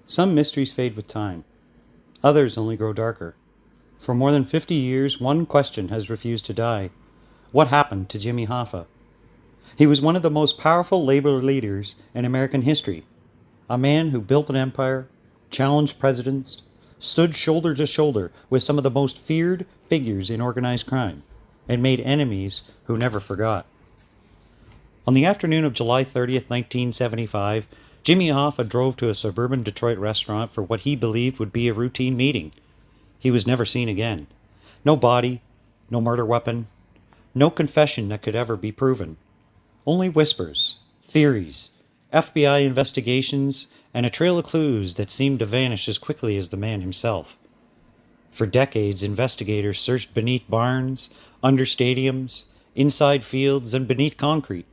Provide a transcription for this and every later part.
Some mysteries fade with time, others only grow darker. For more than 50 years, one question has refused to die. What happened to Jimmy Hoffa? He was one of the most powerful labor leaders in American history, a man who built an empire, challenged presidents, stood shoulder to shoulder with some of the most feared figures in organized crime, and made enemies who never forgot. On the afternoon of July 30th, 1975, Jimmy Hoffa drove to a suburban Detroit restaurant for what he believed would be a routine meeting. He was never seen again. No body, no murder weapon, no confession that could ever be proven. Only whispers, theories, FBI investigations, and a trail of clues that seemed to vanish as quickly as the man himself. For decades, investigators searched beneath barns, under stadiums, inside fields, and beneath concrete,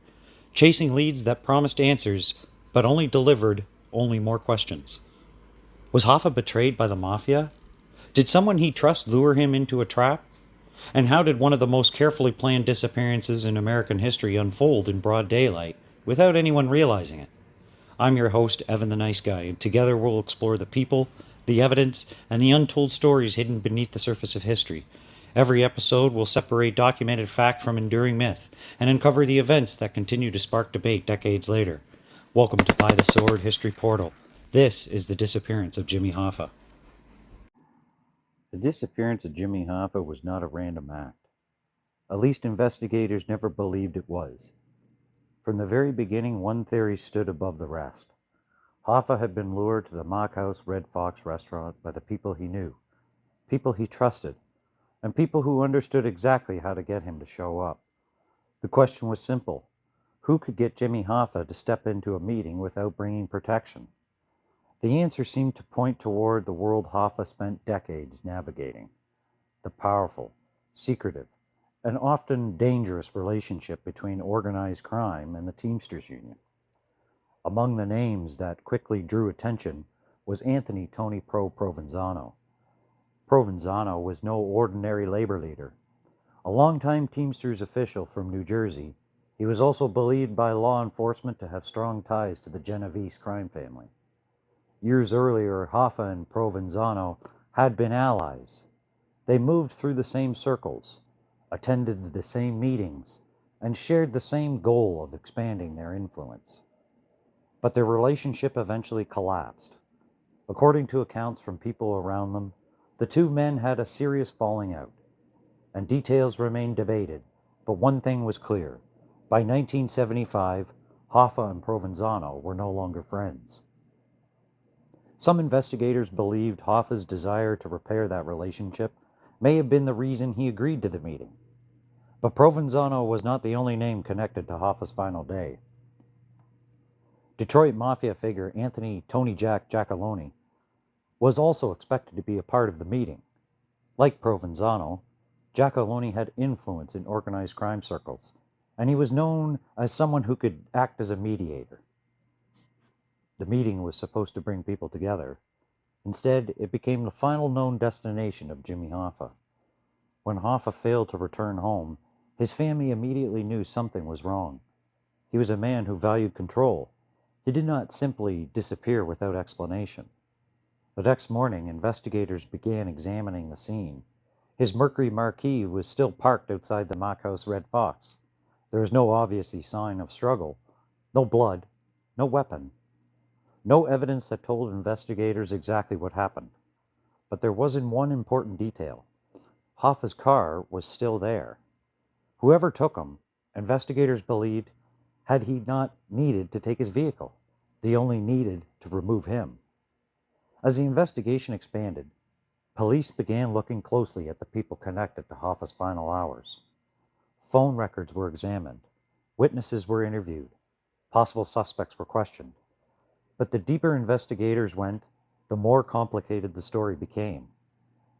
chasing leads that promised answers but only delivered only more questions. Was Hoffa betrayed by the mafia? Did someone he trusts lure him into a trap? And how did one of the most carefully planned disappearances in American history unfold in broad daylight without anyone realizing it? I'm your host, Evan the Nice Guy, and together we'll explore the people, the evidence, and the untold stories hidden beneath the surface of history. Every episode will separate documented fact from enduring myth and uncover the events that continue to spark debate decades later. Welcome to By the Sword History Portal. This is the disappearance of Jimmy Hoffa. The disappearance of Jimmy Hoffa was not a random act. At least investigators never believed it was. From the very beginning, one theory stood above the rest. Hoffa had been lured to the Mock House Red Fox restaurant by the people he knew, people he trusted, and people who understood exactly how to get him to show up. The question was simple. Who could get Jimmy Hoffa to step into a meeting without bringing protection? The answer seemed to point toward the world Hoffa spent decades navigating. The powerful, secretive, and often dangerous relationship between organized crime and the Teamsters Union. Among the names that quickly drew attention was Anthony Tony Provenzano. Provenzano was no ordinary labor leader. A longtime Teamsters official from New Jersey, he was also believed by law enforcement to have strong ties to the Genovese crime family. Years earlier, Hoffa and Provenzano had been allies. They moved through the same circles, attended the same meetings, and shared the same goal of expanding their influence. But their relationship eventually collapsed. According to accounts from people around them, the two men had a serious falling out, and details remained debated, but one thing was clear. By 1975, Hoffa and Provenzano were no longer friends. Some investigators believed Hoffa's desire to repair that relationship may have been the reason he agreed to the meeting. But Provenzano was not the only name connected to Hoffa's final day. Detroit Mafia figure Anthony Tony Jack Giacalone was also expected to be a part of the meeting. Like Provenzano, Giacalone had influence in organized crime circles, and he was known as someone who could act as a mediator. The meeting was supposed to bring people together. Instead, it became the final known destination of Jimmy Hoffa. When Hoffa failed to return home, his family immediately knew something was wrong. He was a man who valued control. He did not simply disappear without explanation. The next morning, investigators began examining the scene. His Mercury Marquis was still parked outside the Mock House Red Fox. There was no obvious sign of struggle, no blood, no weapon, no evidence that told investigators exactly what happened. But there wasn't one important detail. Hoffa's car was still there. Whoever took him, investigators believed, had he not needed to take his vehicle. They only needed to remove him. As the investigation expanded, police began looking closely at the people connected to Hoffa's final hours. Phone records were examined. Witnesses were interviewed. Possible suspects were questioned. But the deeper investigators went, the more complicated the story became.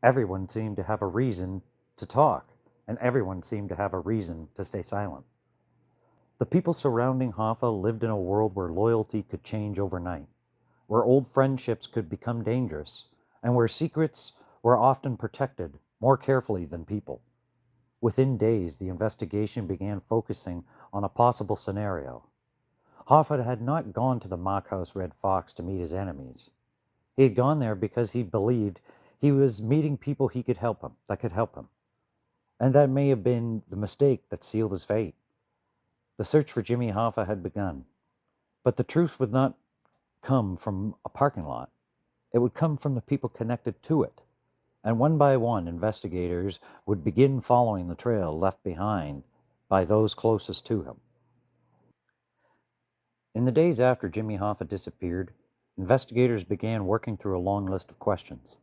Everyone seemed to have a reason to talk, and everyone seemed to have a reason to stay silent. The people surrounding Hoffa lived in a world where loyalty could change overnight, where old friendships could become dangerous, and where secrets were often protected more carefully than people. Within days, the investigation began focusing on a possible scenario. Hoffa had not gone to the Mock House Red Fox to meet his enemies. He had gone there because he believed he was meeting people that could help him. And that may have been the mistake that sealed his fate. The search for Jimmy Hoffa had begun, but the truth would not come from a parking lot. It would come from the people connected to it. And one by one, investigators would begin following the trail left behind by those closest to him. In the days after Jimmy Hoffa disappeared, investigators began working through a long list of questions.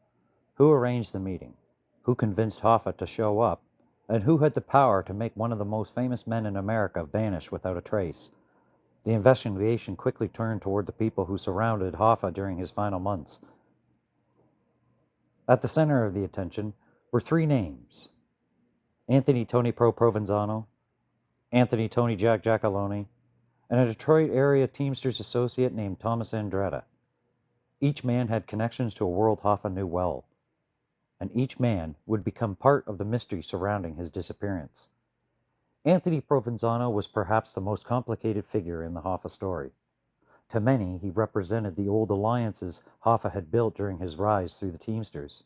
Who arranged the meeting? Who convinced Hoffa to show up? And who had the power to make one of the most famous men in America vanish without a trace? The investigation quickly turned toward the people who surrounded Hoffa during his final months. At the center of the attention were three names: Anthony Tony Pro Provenzano, Anthony Tony Jack Giacalone, and a Detroit area Teamsters associate named Thomas Andretta. Each man had connections to a world Hoffa knew well, and each man would become part of the mystery surrounding his disappearance. Anthony Provenzano was perhaps the most complicated figure in the Hoffa story. To many, he represented the old alliances Hoffa had built during his rise through the Teamsters.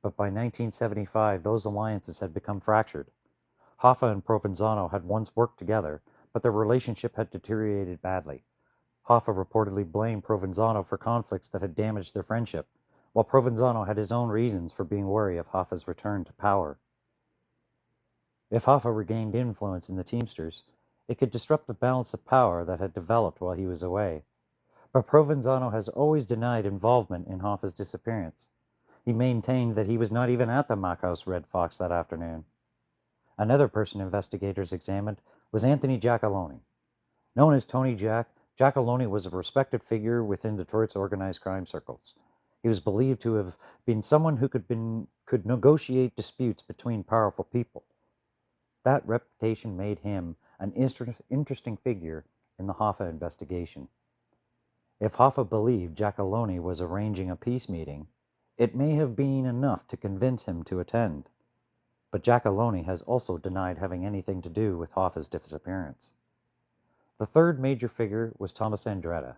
But by 1975, those alliances had become fractured. Hoffa and Provenzano had once worked together, but their relationship had deteriorated badly. Hoffa reportedly blamed Provenzano for conflicts that had damaged their friendship, while Provenzano had his own reasons for being wary of Hoffa's return to power. If Hoffa regained influence in the Teamsters, it could disrupt the balance of power that had developed while he was away. But Provenzano has always denied involvement in Hoffa's disappearance. He maintained that he was not even at the Mackhouse Red Fox that afternoon. Another person investigators examined was Anthony Giacalone. Known as Tony Jack, Giacalone was a respected figure within Detroit's organized crime circles. He was believed to have been someone who could negotiate disputes between powerful people. That reputation made him an interesting figure in the Hoffa investigation. If Hoffa believed Giacalone was arranging a peace meeting, it may have been enough to convince him to attend. But Giacalone has also denied having anything to do with Hoffa's disappearance. The third major figure was Thomas Andretta.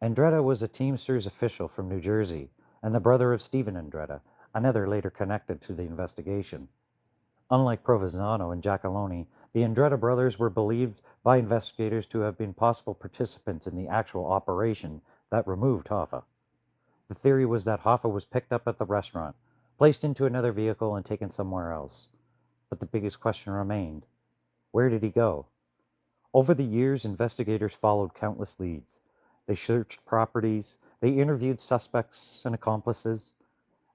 Andretta was a Teamsters official from New Jersey and the brother of Stephen Andretta, another later connected to the investigation. Unlike Provenzano and Giacalone, the Andretta brothers were believed by investigators to have been possible participants in the actual operation that removed Hoffa. The theory was that Hoffa was picked up at the restaurant, placed into another vehicle, and taken somewhere else. But the biggest question remained: where did he go? Over the years, investigators followed countless leads. They searched properties, they interviewed suspects and accomplices,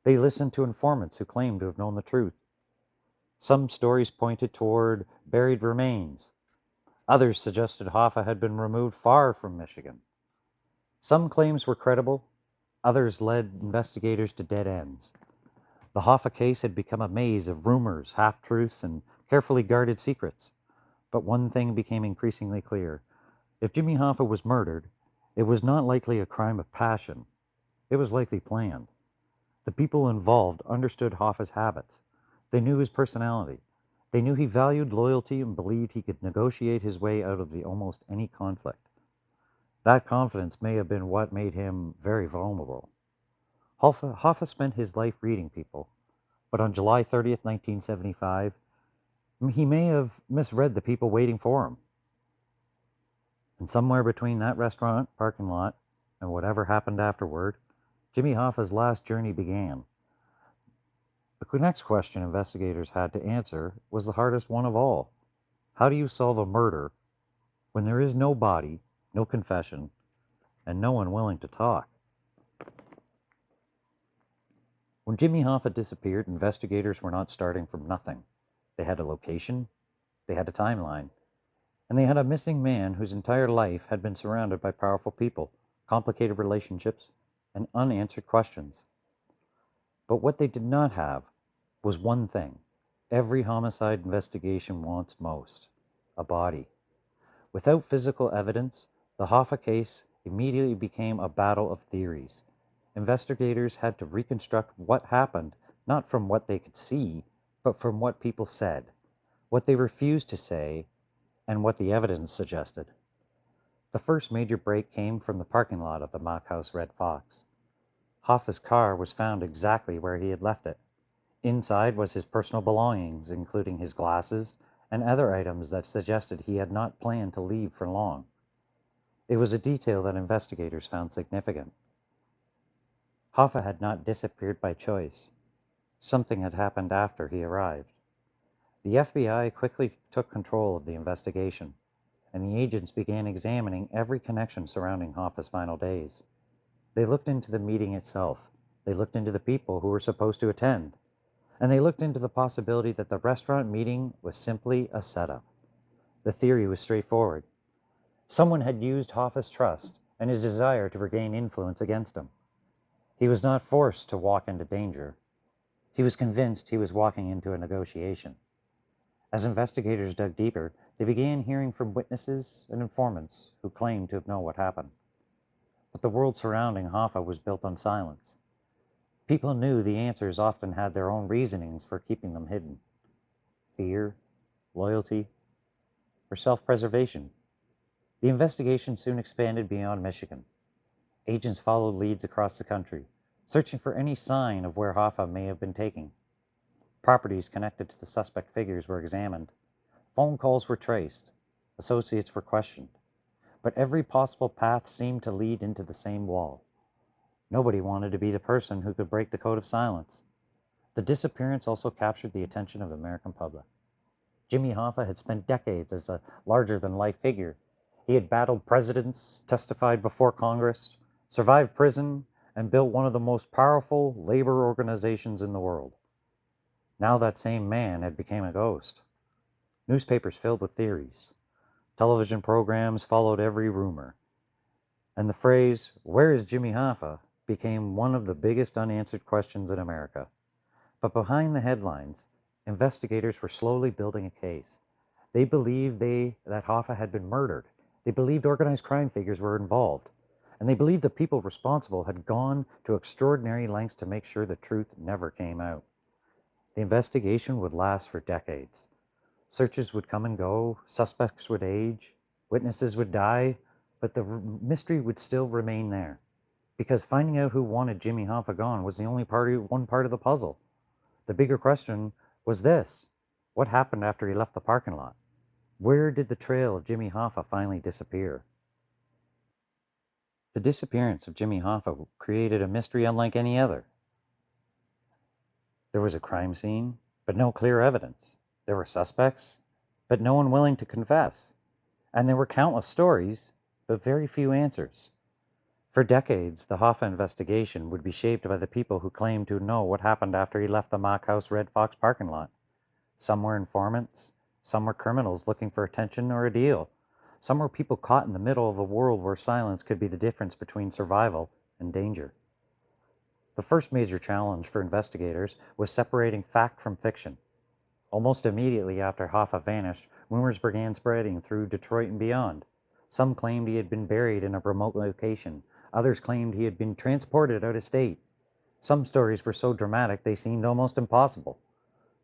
they listened to informants who claimed to have known the truth. Some stories pointed toward buried remains. Others suggested Hoffa had been removed far from Michigan. Some claims were credible, others led investigators to dead ends. The Hoffa case had become a maze of rumors, half-truths, and carefully guarded secrets. But one thing became increasingly clear. If Jimmy Hoffa was murdered, it was not likely a crime of passion. It was likely planned. The people involved understood Hoffa's habits. They knew his personality. They knew he valued loyalty and believed he could negotiate his way out of almost any conflict. That confidence may have been what made him very vulnerable. Hoffa spent his life reading people, but on July 30th, 1975, he may have misread the people waiting for him. And somewhere between that restaurant parking lot and whatever happened afterward, Jimmy Hoffa's last journey began. The next question investigators had to answer was the hardest one of all. How do you solve a murder when there is no body, no confession, and no one willing to talk? When Jimmy Hoffa disappeared, investigators were not starting from nothing. They had a location, they had a timeline, and they had a missing man whose entire life had been surrounded by powerful people, complicated relationships, and unanswered questions. But what they did not have was one thing every homicide investigation wants most: a body. Without physical evidence, the Hoffa case immediately became a battle of theories. Investigators had to reconstruct what happened, not from what they could see, but from what people said, what they refused to say, and what the evidence suggested. The first major break came from the parking lot of the Mackhouse Red Fox. Hoffa's car was found exactly where he had left it. Inside was his personal belongings, including his glasses and other items that suggested he had not planned to leave for long. It was a detail that investigators found significant. Hoffa had not disappeared by choice. Something had happened after he arrived. The FBI quickly took control of the investigation, and the agents began examining every connection surrounding Hoffa's final days. They looked into the meeting itself. They looked into the people who were supposed to attend. And they looked into the possibility that the restaurant meeting was simply a setup. The theory was straightforward. Someone had used Hoffa's trust and his desire to regain influence against him. He was not forced to walk into danger. He was convinced he was walking into a negotiation. As investigators dug deeper, they began hearing from witnesses and informants who claimed to know what happened. But the world surrounding Hoffa was built on silence. People knew the answers often had their own reasonings for keeping them hidden. Fear, loyalty, or self-preservation. The investigation soon expanded beyond Michigan. Agents followed leads across the country, searching for any sign of where Hoffa may have been taken. Properties connected to the suspect figures were examined. Phone calls were traced. Associates were questioned. But every possible path seemed to lead into the same wall. Nobody wanted to be the person who could break the code of silence. The disappearance also captured the attention of the American public. Jimmy Hoffa had spent decades as a larger-than-life figure. He had battled presidents, testified before Congress, survived prison, and built one of the most powerful labor organizations in the world. Now that same man had become a ghost. Newspapers filled with theories. Television programs followed every rumor. And the phrase, "Where is Jimmy Hoffa?" became one of the biggest unanswered questions in America. But behind the headlines, investigators were slowly building a case. They believed that Hoffa had been murdered. They believed organized crime figures were involved. And they believed the people responsible had gone to extraordinary lengths to make sure the truth never came out. The investigation would last for decades. Searches would come and go, suspects would age, witnesses would die, but the mystery would still remain there. Because finding out who wanted Jimmy Hoffa gone was the only one part of the puzzle. The bigger question was this: what happened after he left the parking lot? Where did the trail of Jimmy Hoffa finally disappear? The disappearance of Jimmy Hoffa created a mystery unlike any other. There was a crime scene, but no clear evidence. There were suspects, but no one willing to confess. And there were countless stories, but very few answers. For decades, the Hoffa investigation would be shaped by the people who claimed to know what happened after he left the Mock House Red Fox parking lot. Some were informants, some were criminals looking for attention or a deal. Some were people caught in the middle of a world where silence could be the difference between survival and danger. The first major challenge for investigators was separating fact from fiction. Almost immediately after Hoffa vanished, rumors began spreading through Detroit and beyond. Some claimed he had been buried in a remote location. Others claimed he had been transported out of state. Some stories were so dramatic they seemed almost impossible.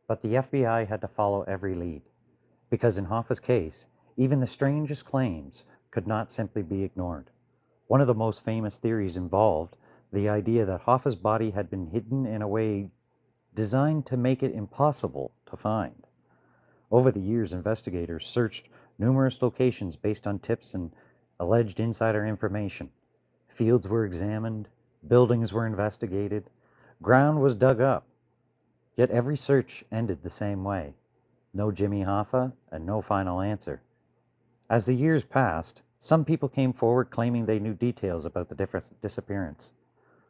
But the FBI had to follow every lead. Because in Hoffa's case, even the strangest claims could not simply be ignored. One of the most famous theories involved the idea that Hoffa's body had been hidden in a way designed to make it impossible to find. Over the years, investigators searched numerous locations based on tips and alleged insider information. Fields were examined, buildings were investigated, ground was dug up. Yet every search ended the same way: no Jimmy Hoffa and no final answer. As the years passed, some people came forward claiming they knew details about the disappearance.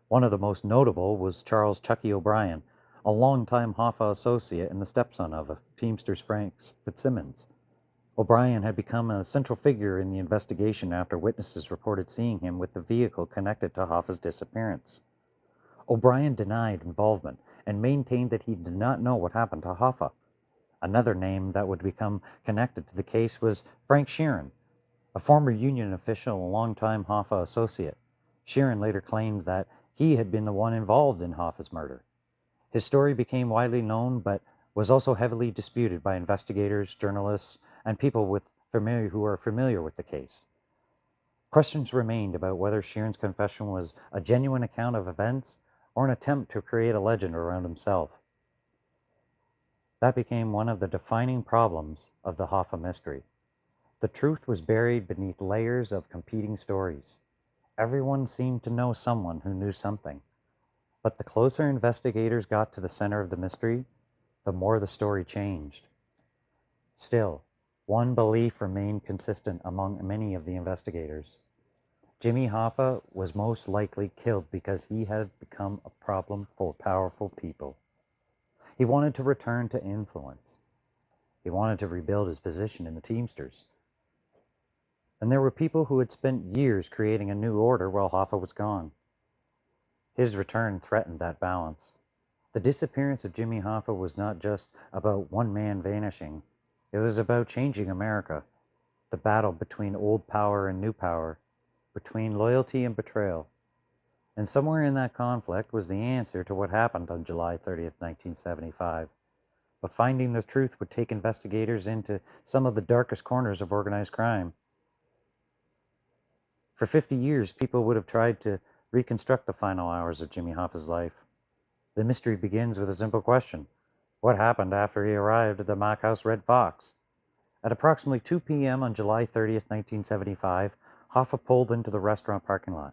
One of the most notable was Charles "Chucky" O'Brien, a longtime Hoffa associate and the stepson of Teamsters Frank Fitzsimmons. O'Brien had become a central figure in the investigation after witnesses reported seeing him with the vehicle connected to Hoffa's disappearance. O'Brien denied involvement and maintained that he did not know what happened to Hoffa. Another name that would become connected to the case was Frank Sheeran, a former Union official and longtime Hoffa associate. Sheeran later claimed that he had been the one involved in Hoffa's murder. His story became widely known, but was also heavily disputed by investigators, journalists, and people who are familiar with the case. Questions remained about whether Sheeran's confession was a genuine account of events or an attempt to create a legend around himself. That became one of the defining problems of the Hoffa mystery. The truth was buried beneath layers of competing stories. Everyone seemed to know someone who knew something. But the closer investigators got to the center of the mystery, the more the story changed. Still, one belief remained consistent among many of the investigators. Jimmy Hoffa was most likely killed because he had become a problem for powerful people. He wanted to return to influence. He wanted to rebuild his position in the Teamsters. And there were people who had spent years creating a new order while Hoffa was gone. His return threatened that balance. The disappearance of Jimmy Hoffa was not just about one man vanishing. It was about changing America, the battle between old power and new power, between loyalty and betrayal. And somewhere in that conflict was the answer to what happened on July 30th, 1975. But finding the truth would take investigators into some of the darkest corners of organized crime. For 50 years, people would have tried to reconstruct the final hours of Jimmy Hoffa's life. The mystery begins with a simple question. What happened after he arrived at the Mack House Red Fox? At approximately 2 p.m. on July 30th, 1975, Hoffa pulled into the restaurant parking lot.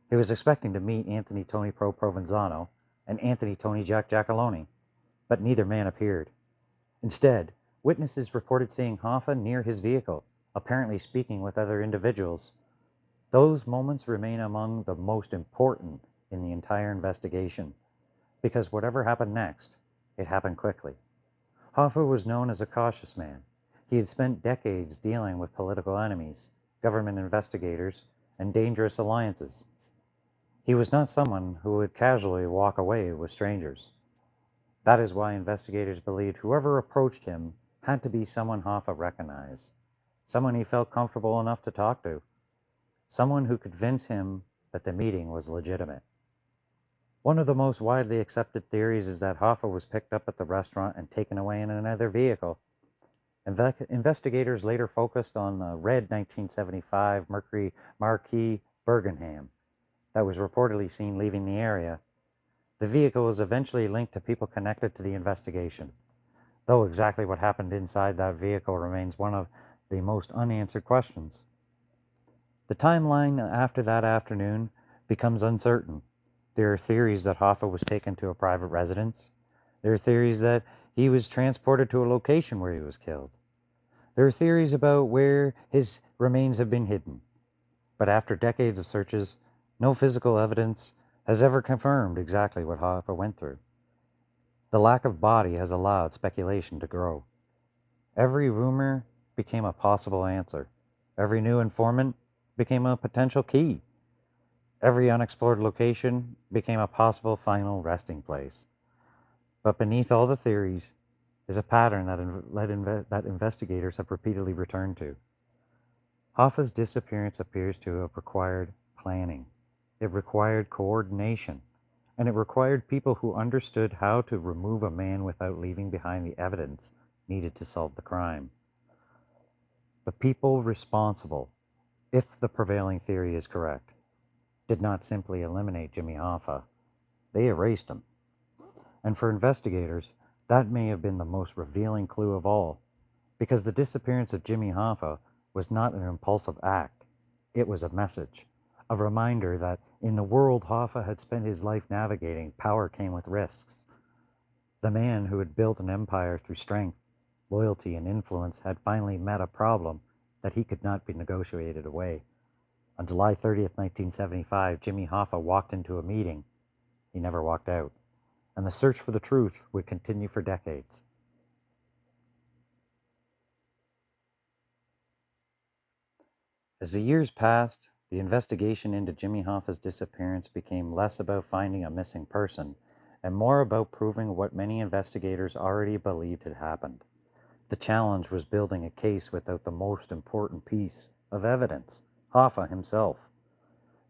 He was expecting to meet Anthony Tony Pro Provenzano and Anthony Tony Jack Giacalone, but neither man appeared. Instead, witnesses reported seeing Hoffa near his vehicle, apparently speaking with other individuals. Those moments remain among the most important in the entire investigation, because whatever happened next, it happened quickly. Hoffa was known as a cautious man. He had spent decades dealing with political enemies, government investigators, and dangerous alliances. He was not someone who would casually walk away with strangers. That is why investigators believed whoever approached him had to be someone Hoffa recognized, someone he felt comfortable enough to talk to, someone who could convince him that the meeting was legitimate. One of the most widely accepted theories is that Hoffa was picked up at the restaurant and taken away in another vehicle. Investigators later focused on the red 1975 Mercury Marquis Bergenham that was reportedly seen leaving the area. The vehicle was eventually linked to people connected to the investigation, though exactly what happened inside that vehicle remains one of the most unanswered questions. The timeline after that afternoon becomes uncertain. There are theories that Hoffa was taken to a private residence. There are theories that he was transported to a location where he was killed. There are theories about where his remains have been hidden. But after decades of searches, no physical evidence has ever confirmed exactly what Hoffa went through. The lack of body has allowed speculation to grow. Every rumor became a possible answer. Every new informant became a potential key. Every unexplored location became a possible final resting place. But beneath all the theories is a pattern that investigators have repeatedly returned to. Hoffa's disappearance appears to have required planning. It required coordination, and it required people who understood how to remove a man without leaving behind the evidence needed to solve the crime. The people responsible, if the prevailing theory is correct, did not simply eliminate Jimmy Hoffa. They erased him. And for investigators, that may have been the most revealing clue of all, because the disappearance of Jimmy Hoffa was not an impulsive act. It was a message, a reminder that in the world Hoffa had spent his life navigating, power came with risks. The man who had built an empire through strength, loyalty, and influence had finally met a problem that he could not be negotiated away. On July 30th, 1975, Jimmy Hoffa walked into a meeting. He never walked out. And the search for the truth would continue for decades. As the years passed, the investigation into Jimmy Hoffa's disappearance became less about finding a missing person and more about proving what many investigators already believed had happened. The challenge was building a case without the most important piece of evidence, Hoffa himself.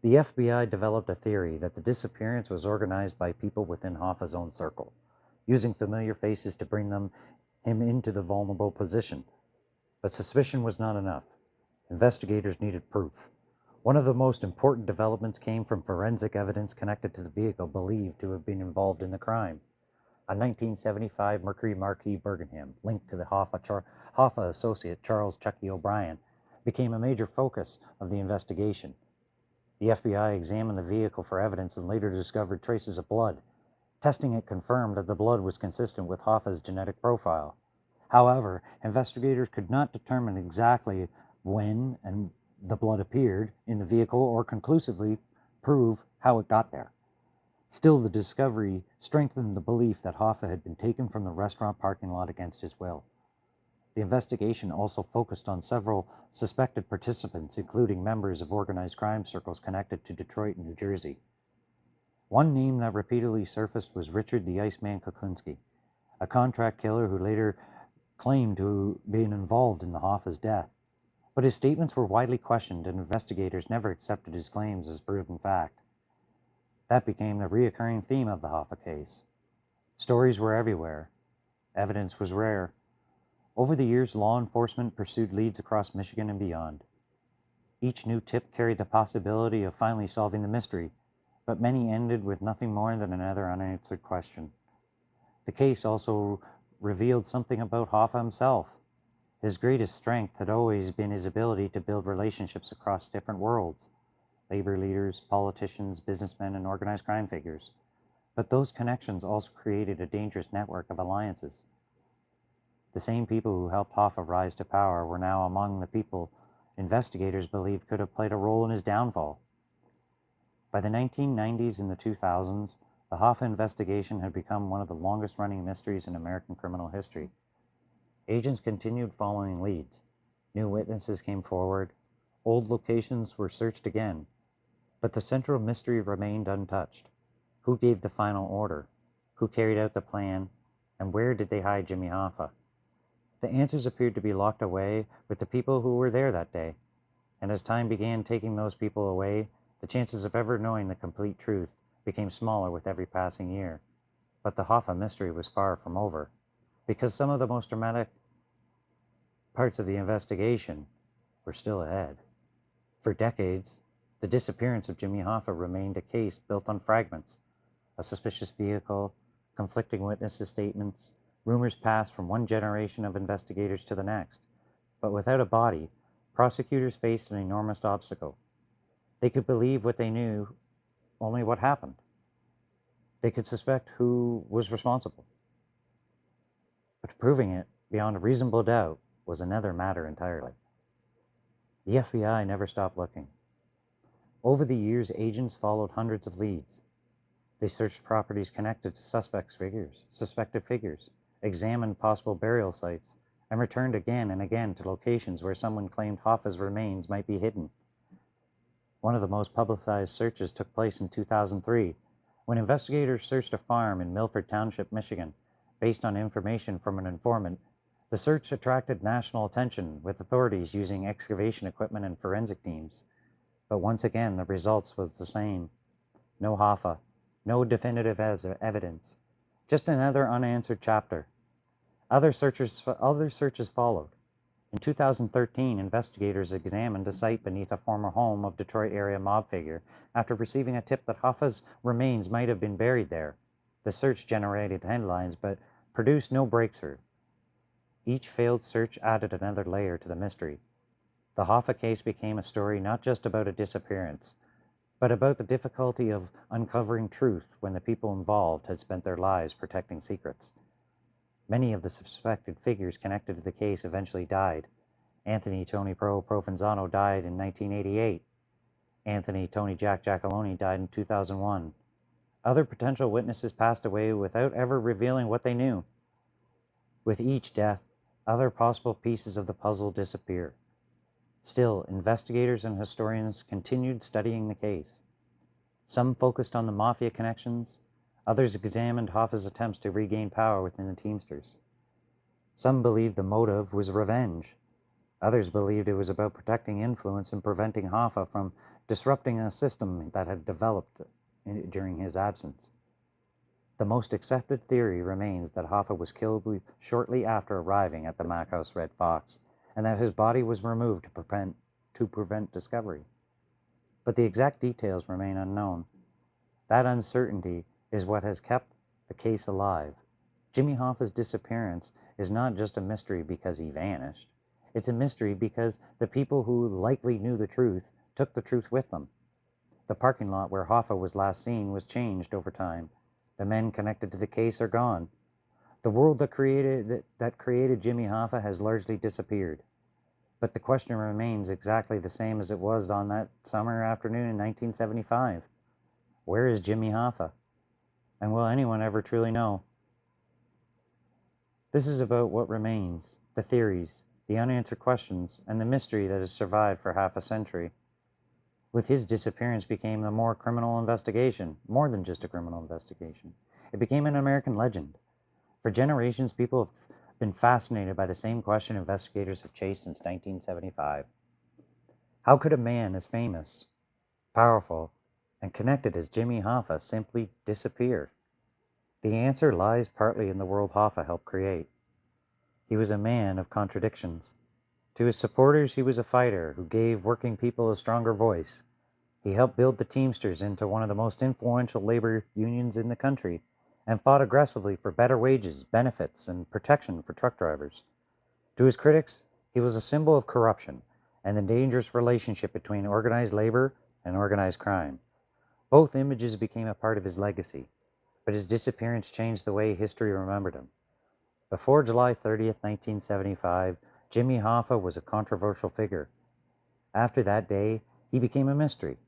The FBI developed a theory that the disappearance was organized by people within Hoffa's own circle, using familiar faces to bring him into the vulnerable position. But suspicion was not enough. Investigators needed proof. One of the most important developments came from forensic evidence connected to the vehicle believed to have been involved in the crime. A 1975 Mercury Marquis Bergenham, linked to the Hoffa associate Charles Chucky O'Brien, became a major focus of the investigation. The FBI examined the vehicle for evidence and later discovered traces of blood. Testing it confirmed that the blood was consistent with Hoffa's genetic profile. However, investigators could not determine exactly when and the blood appeared in the vehicle or conclusively prove how it got there. Still, the discovery strengthened the belief that Hoffa had been taken from the restaurant parking lot against his will. The investigation also focused on several suspected participants, including members of organized crime circles connected to Detroit and New Jersey. One name that repeatedly surfaced was Richard the Iceman Kuklinski, a contract killer who later claimed to have been involved in the Hoffa's death. But his statements were widely questioned and investigators never accepted his claims as proven fact. That became the recurring theme of the Hoffa case. Stories were everywhere. Evidence was rare. Over the years, law enforcement pursued leads across Michigan and beyond. Each new tip carried the possibility of finally solving the mystery, but many ended with nothing more than another unanswered question. The case also revealed something about Hoffa himself. His greatest strength had always been his ability to build relationships across different worlds: labor leaders, politicians, businessmen, and organized crime figures. But those connections also created a dangerous network of alliances. The same people who helped Hoffa rise to power were now among the people investigators believed could have played a role in his downfall. By the 1990s and the 2000s, the Hoffa investigation had become one of the longest-running mysteries in American criminal history. Agents continued following leads. New witnesses came forward. Old locations were searched again. But the central mystery remained untouched. Who gave the final order? Who carried out the plan? And where did they hide Jimmy Hoffa? The answers appeared to be locked away with the people who were there that day. And as time began taking those people away, the chances of ever knowing the complete truth became smaller with every passing year. But the Hoffa mystery was far from over, because some of the most dramatic parts of the investigation were still ahead. For decades, the disappearance of Jimmy Hoffa remained a case built on fragments: a suspicious vehicle, conflicting witnesses' statements. Rumors passed from one generation of investigators to the next. But without a body, prosecutors faced an enormous obstacle. They could believe what they knew, only what happened. They could suspect who was responsible. But proving it beyond a reasonable doubt was another matter entirely. The FBI never stopped looking. Over the years, agents followed hundreds of leads. They searched properties connected to suspected figures, examined possible burial sites, and returned again and again to locations where someone claimed Hoffa's remains might be hidden. One of the most publicized searches took place in 2003, when investigators searched a farm in Milford Township, Michigan, based on information from an informant. The search attracted national attention, with authorities using excavation equipment and forensic teams. But once again, the results was the same. No Hoffa, no definitive evidence, just another unanswered chapter. Other searches followed. In 2013, investigators examined a site beneath a former home of Detroit area mob figure after receiving a tip that Hoffa's remains might have been buried there. The search generated headlines but produced no breakthrough. Each failed search added another layer to the mystery. The Hoffa case became a story not just about a disappearance, but about the difficulty of uncovering truth when the people involved had spent their lives protecting secrets. Many of the suspected figures connected to the case eventually died. Anthony Tony Provenzano died in 1988. Anthony Tony Jack Giacalone died in 2001. Other potential witnesses passed away without ever revealing what they knew. With each death, other possible pieces of the puzzle disappear. Still, investigators and historians continued studying the case. Some focused on the mafia connections. Others examined Hoffa's attempts to regain power within the Teamsters. Some believed the motive was revenge. Others believed it was about protecting influence and preventing Hoffa from disrupting a system that had developed during his absence. The most accepted theory remains that Hoffa was killed shortly after arriving at the Mack House Red Fox, and that his body was removed to prevent discovery. but the exact details remain unknown. That uncertainty is what has kept the case alive. Jimmy Hoffa's disappearance is not just a mystery because he vanished. It's a mystery because the people who likely knew the truth took the truth with them. The parking lot where Hoffa was last seen was changed over time. The men connected to the case are gone. The world that created Jimmy Hoffa has largely disappeared. But the question remains exactly the same as it was on that summer afternoon in 1975. Where is Jimmy Hoffa? And will anyone ever truly know? This is about what remains, the theories, the unanswered questions, and the mystery that has survived for half a century. With his disappearance became a more criminal investigation, more than just a criminal investigation. It became an American legend. For generations, people have been fascinated by the same question investigators have chased since 1975. How could a man as famous, powerful, and connected as Jimmy Hoffa simply disappear? The answer lies partly in the world Hoffa helped create. He was a man of contradictions. To his supporters, he was a fighter who gave working people a stronger voice. He helped build the Teamsters into one of the most influential labor unions in the country and fought aggressively for better wages, benefits, and protection for truck drivers. To his critics, he was a symbol of corruption and the dangerous relationship between organized labor and organized crime. Both images became a part of his legacy, but his disappearance changed the way history remembered him. Before July 30th, 1975, Jimmy Hoffa was a controversial figure. After that day, he became a mystery.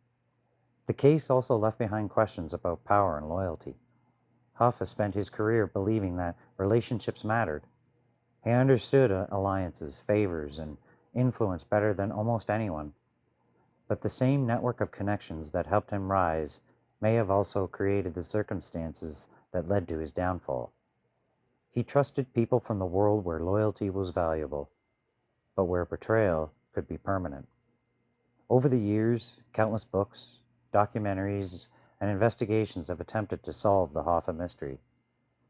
The case also left behind questions about power and loyalty. Hoffa spent his career believing that relationships mattered. He understood alliances, favors, and influence better than almost anyone. But the same network of connections that helped him rise may have also created the circumstances that led to his downfall. He trusted people from the world where loyalty was valuable, but where betrayal could be permanent. Over the years, countless books, documentaries, and investigations have attempted to solve the Hoffa mystery.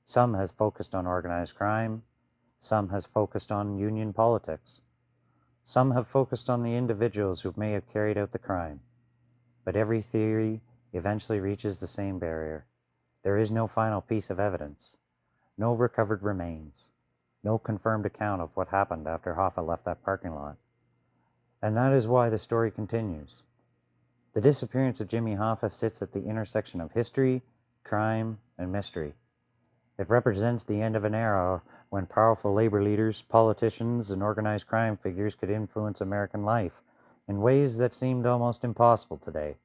Some has focused on organized crime, some has focused on union politics. Some have focused on the individuals who may have carried out the crime. But every theory eventually reaches the same barrier. There is no final piece of evidence, no recovered remains, no confirmed account of what happened after Hoffa left that parking lot. And that is why the story continues. The disappearance of Jimmy Hoffa sits at the intersection of history, crime, and mystery. It represents the end of an era when powerful labor leaders, politicians, and organized crime figures could influence American life in ways that seemed almost impossible today.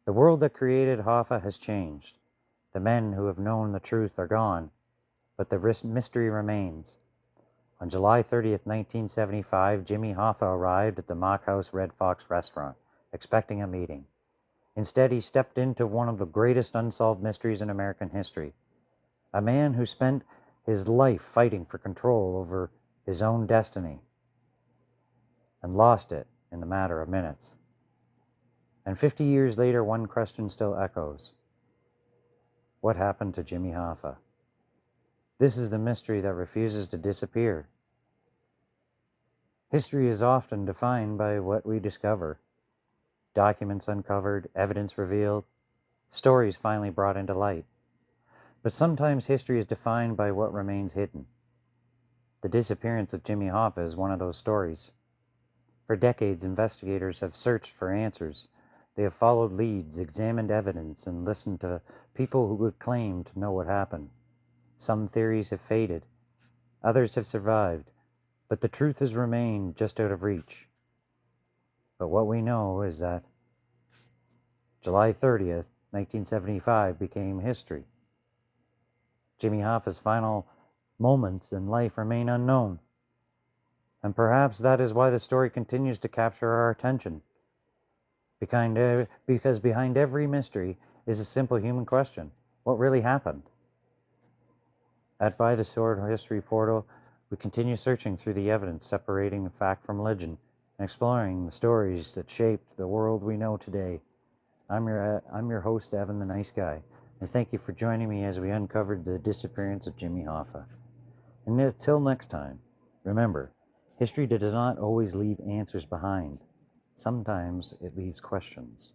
The world that created Hoffa has changed. The men who have known the truth are gone, but the mystery remains. On July 30th, 1975, Jimmy Hoffa arrived at the Mock House Red Fox restaurant, expecting a meeting. Instead, he stepped into one of the greatest unsolved mysteries in American history. A man who spent his life fighting for control over his own destiny and lost it in a matter of minutes. And 50 years later, one question still echoes. What happened to Jimmy Hoffa? This is the mystery that refuses to disappear. History is often defined by what we discover. Documents uncovered, evidence revealed, stories finally brought into light. But sometimes history is defined by what remains hidden. The disappearance of Jimmy Hoffa is one of those stories. For decades, investigators have searched for answers. They have followed leads, examined evidence, and listened to people who would claim to know what happened. Some theories have faded, others have survived, but the truth has remained just out of reach. But what we know is that July 30th, 1975 became history. Jimmy Hoffa's final moments in life remain unknown. And perhaps that is why the story continues to capture our attention. Because behind every mystery is a simple human question. What really happened? At By the Sword History Portal, we continue searching through the evidence separating fact from legend and exploring the stories that shaped the world we know today. I'm your host, Evan the Nice Guy, and thank you for joining me as we uncovered the disappearance of Jimmy Hoffa. And until next time, remember, history does not always leave answers behind. Sometimes it leaves questions.